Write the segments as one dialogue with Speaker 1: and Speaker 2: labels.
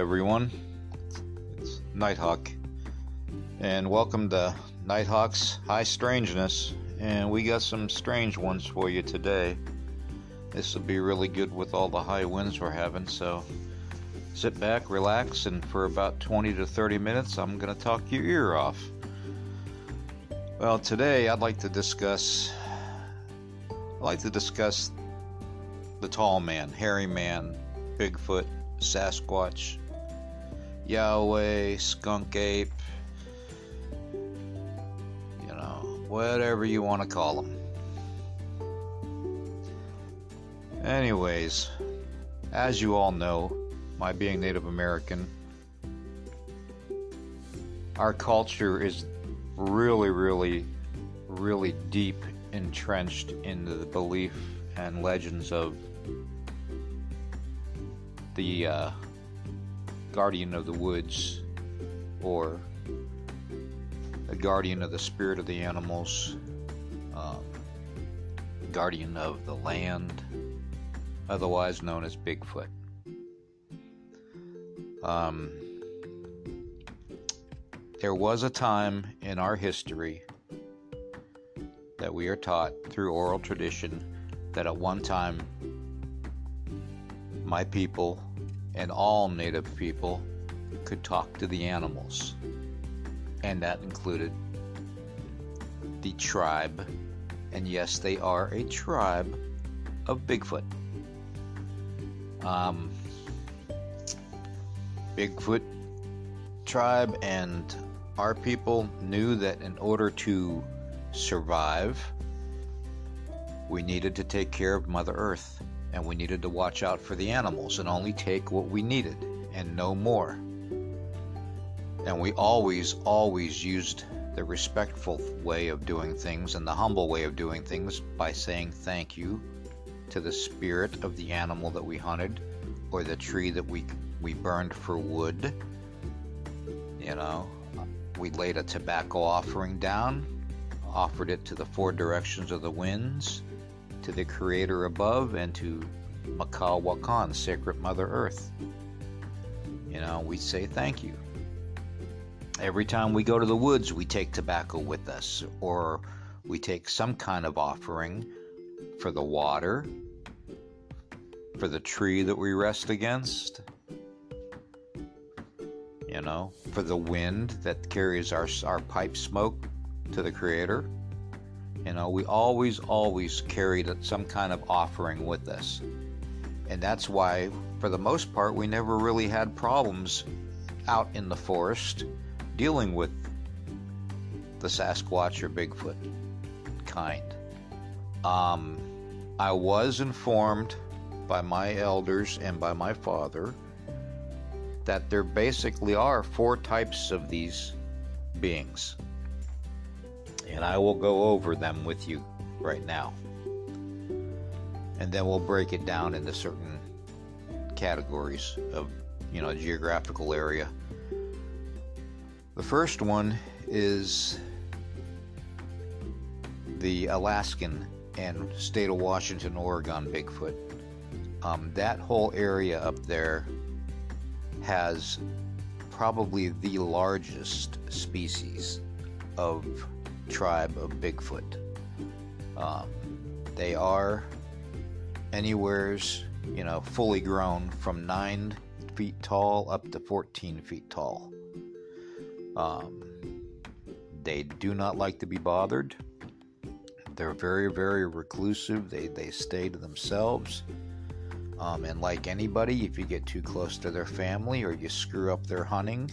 Speaker 1: everyone. It's Nighthawk, and welcome to Nighthawk's High Strangeness. And we got some strange ones for you today. This will be really good with all the high winds we're having, so sit back, relax, and for about 20 to 30 minutes, I'm going to talk your ear off. Well, today I'd like to discuss the tall man, hairy man, Bigfoot, Sasquatch, Yahweh, skunk ape, whatever you want to call them. Anyways, as you all know, my being Native American, our culture is really deep entrenched in the belief and legends of the guardian of the woods, or the guardian of the spirit of the animals, guardian of the land, otherwise known as Bigfoot. There was a time in our history that we are taught through oral tradition that at one time my people and all native people could talk to the animals, and that included the tribe, and yes, they are a tribe of Bigfoot. Bigfoot tribe and our people knew that in order to survive, we needed to take care of Mother Earth, and we needed to watch out for the animals and only take what we needed and no more. And we always used the respectful way of doing things and the humble way of doing things by saying thank you to the spirit of the animal that we hunted, or the tree that we burned for wood. We laid a tobacco offering down, offered it to the four directions of the winds, to the Creator above, and to Makal Wakan, Sacred Mother Earth. We say thank you. Every time we go to the woods, we take tobacco with us, or we take some kind of offering for the water, for the tree that we rest against, for the wind that carries our pipe smoke to the Creator. We always carried some kind of offering with us. And that's why, for the most part, we never really had problems out in the forest dealing with the Sasquatch or Bigfoot kind. I was informed by my elders and by my father that there basically are 4 types of these beings. And I will go over them with you right now. And then we'll break it down into certain categories of, geographical area. The first one is the Alaskan and state of Washington, Oregon Bigfoot. That whole area up there has probably the largest species of tribe of Bigfoot. They are anywheres, fully grown from 9 feet tall up to 14 feet tall. They do not like to be bothered. They're very reclusive. They stay to themselves. And like anybody, if you get too close to their family, or you screw up their hunting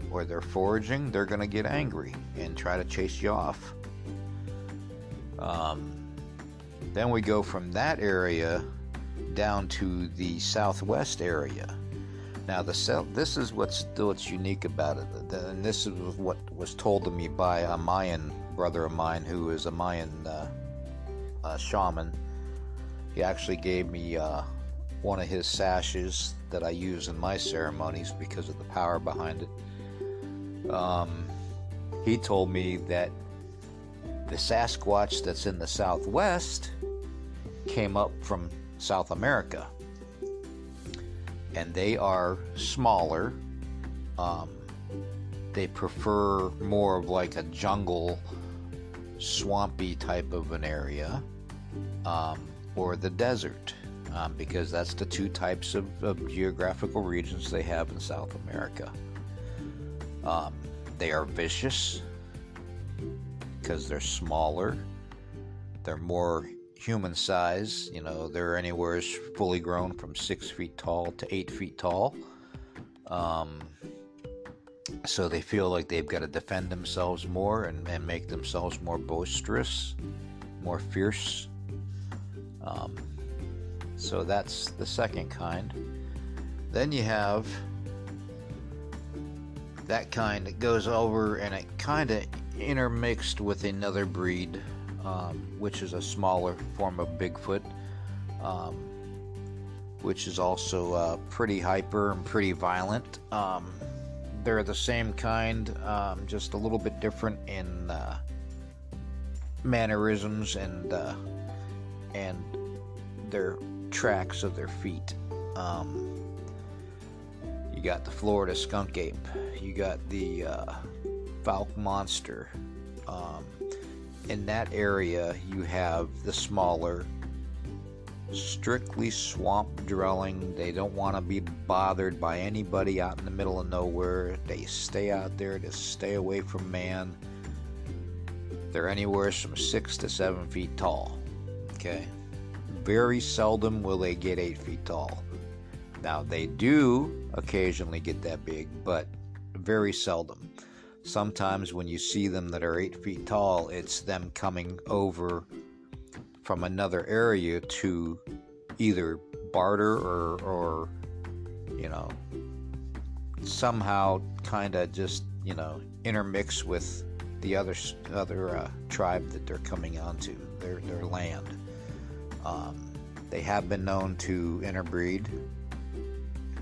Speaker 1: or their foraging, they're going to get angry and try to chase you off. Then we go from that area down to the southwest area. Now, this is what's unique about it, and this is what was told to me by a Mayan brother of mine who is a Mayan shaman. He actually gave me one of his sashes that I use in my ceremonies because of the power behind it. He told me that the Sasquatch that's in the southwest came up from South America. and they are smaller. They prefer more of like a jungle, swampy type of an area, or the desert, because that's the two types of geographical regions they have in South America. They are vicious because they're smaller. They're more human size. They're anywhere fully grown from 6 feet tall to 8 feet tall. So they feel like they've got to defend themselves more and make themselves more boisterous, more fierce. So that's the second kind. Then you have that kind that goes over and it kind of intermixed with another breed, which is a smaller form of Bigfoot, which is also pretty hyper and pretty violent. They're the same kind, just a little bit different in mannerisms and their tracks of their feet. You got the Florida skunk ape. You got the Falk monster. In that area, you have the smaller, strictly swamp dwelling. They don't want to be bothered by anybody out in the middle of nowhere. They stay out there to stay away from man. They're anywhere from 6 to 7 feet tall. Okay? Very seldom will they get 8 feet tall. Now, they do occasionally get that big, but very seldom. Sometimes when you see them that are 8 feet tall, it's them coming over from another area to either barter or somehow kind of just intermix with the other tribe that they're coming onto their land. They have been known to interbreed,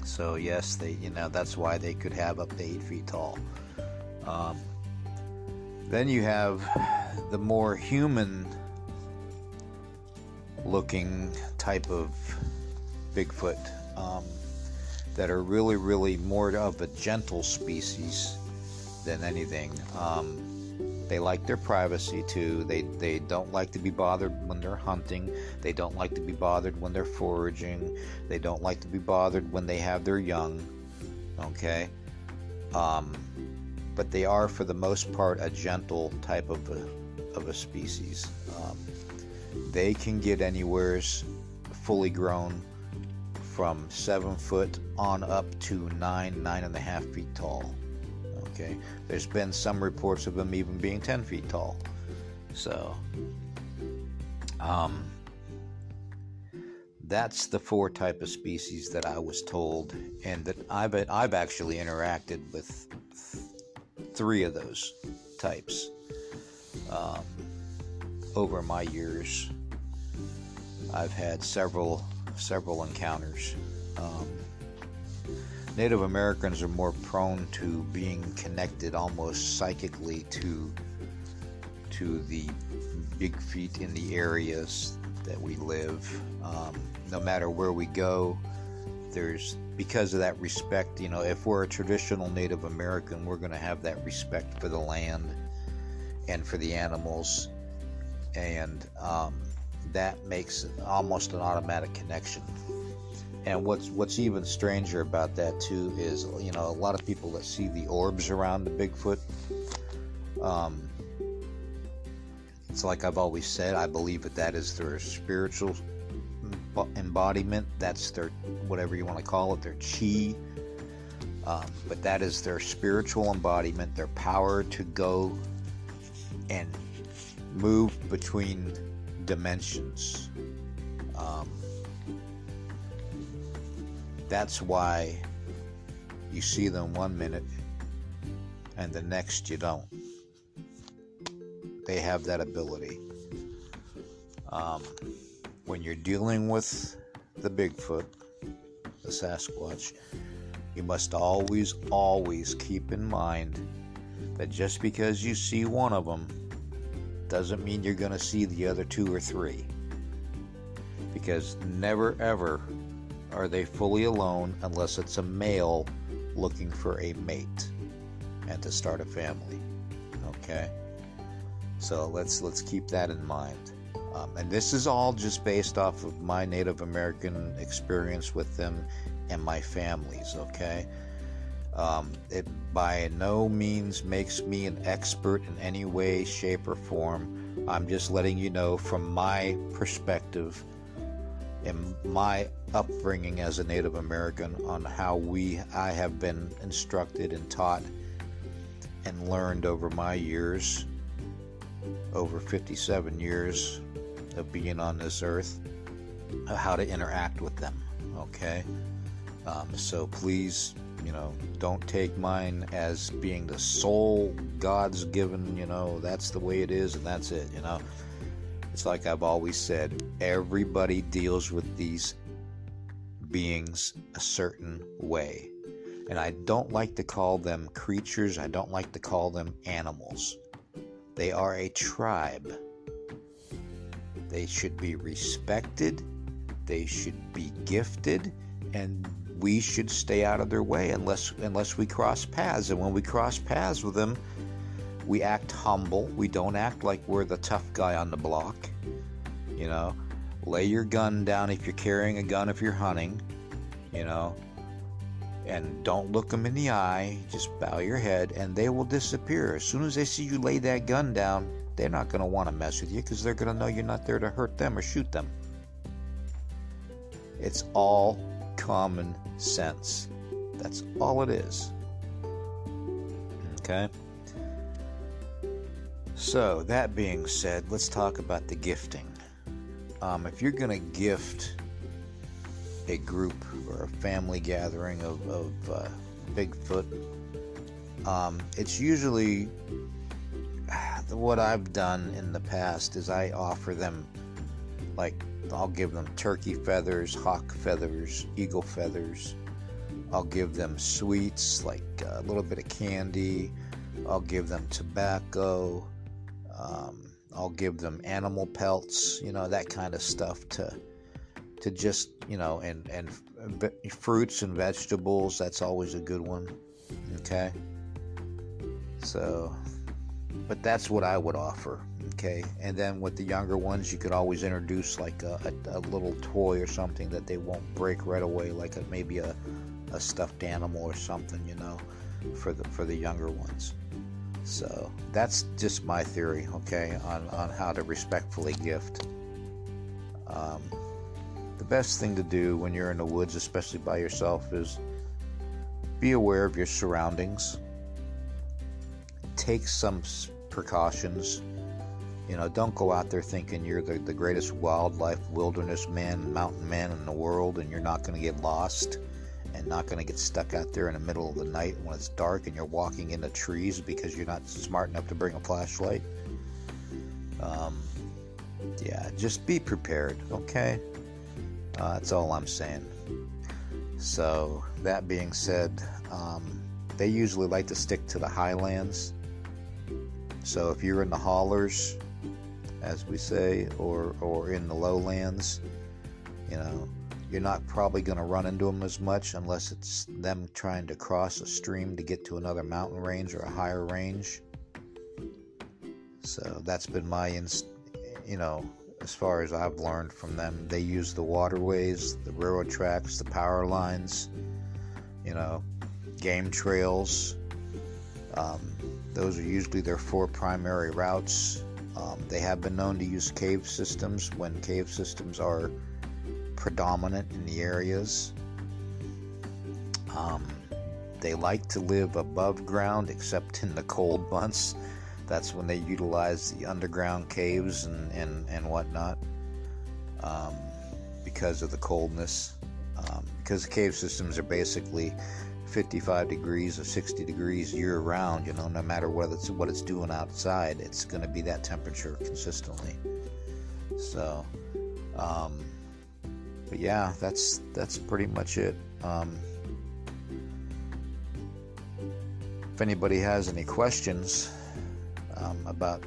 Speaker 1: so yes, that's why they could have up to 8 feet tall. Then you have the more human looking type of Bigfoot, that are really, really more of a gentle species than anything. They like their privacy too. They don't like to be bothered when they're hunting. They don't like to be bothered when they're foraging. They don't like to be bothered when they have their young. Okay? But they are, for the most part, a gentle type of a species. They can get anywhere fully grown from 7 foot on up to 9.5 feet tall. Okay, there's been some reports of them even being 10 feet tall. So, that's the 4 type of species that I was told, and that I've actually interacted with 3 of those types over my years. I've had several encounters. Native Americans are more prone to being connected almost psychically to the big feet in the areas that we live. No matter where we go, because of that respect, if we're a traditional Native American, we're going to have that respect for the land and for the animals, and that makes it almost an automatic connection. And what's even stranger about that too is, a lot of people that see the orbs around the Bigfoot, it's like I've always said, I believe that is their spiritual embodiment. That's their, whatever you want to call it, their chi. But that is their spiritual embodiment, their power to go and move between dimensions. That's why you see them one minute and the next you don't. They have that ability. When you're dealing with the Bigfoot, the Sasquatch, you must always keep in mind that just because you see one of them doesn't mean you're going to see the other 2 or 3. Because never ever are they fully alone unless it's a male looking for a mate and to start a family. Okay, so let's keep that in mind. And this is all just based off of my Native American experience with them and my families. Okay, it by no means makes me an expert in any way, shape, or form. I'm just letting you know from my perspective and my upbringing as a Native American on how I have been instructed and taught and learned over my years, over 57 years of being on this earth, how to interact with them. Okay, so please, don't take mine as being the sole God's given, that's the way it is and that's it. It's like I've always said, everybody deals with these beings a certain way. And I don't like to call them creatures. I don't like to call them animals. They are a tribe. They should be respected. They should be gifted. And we should stay out of their way unless we cross paths. And when we cross paths with them, we act humble. We don't act like we're the tough guy on the block. Lay your gun down if you're carrying a gun, if you're hunting, and don't look them in the eye. Just bow your head and they will disappear. As soon as they see you lay that gun down, they're not going to want to mess with you because they're going to know you're not there to hurt them or shoot them. It's all common sense. That's all it is. Okay? So, that being said, let's talk about the gifting. If you're going to gift a group or a family gathering of Bigfoot, it's usually what I've done in the past is I offer them, I'll give them turkey feathers, hawk feathers, eagle feathers. I'll give them sweets, like a little bit of candy. I'll give them tobacco. I'll give them animal pelts, that kind of stuff to just, and fruits and vegetables. That's always a good one. Okay. So, but that's what I would offer. Okay. And then with the younger ones, you could always introduce like a little toy or something that they won't break right away, like maybe a stuffed animal or something, for the younger ones. So that's just my theory, okay, on how to respectfully gift. The best thing to do when you're in the woods, especially by yourself, is be aware of your surroundings. Take some precautions. Don't go out there thinking you're the greatest wildlife, wilderness man, mountain man in the world, and you're not going to get lost and not going to get stuck out there in the middle of the night when it's dark and you're walking in the trees because you're not smart enough to bring a flashlight. Just be prepared, okay? That's all I'm saying. So, that being said, they usually like to stick to the highlands. So if you're in the hollers, as we say, or in the lowlands, you're not probably going to run into them as much unless it's them trying to cross a stream to get to another mountain range or a higher range. So that's been my, as far as I've learned from them, they use the waterways, the railroad tracks, the power lines, game trails. Those are usually their 4 primary routes. They have been known to use cave systems when cave systems are predominant in the areas. They like to live above ground, except in the cold months. That's when they utilize the underground caves and whatnot, because of the coldness. Because cave systems are basically 55 degrees or 60 degrees year round, no matter what it's doing outside, it's going to be that temperature consistently. So, but yeah, that's pretty much it. If anybody has any questions about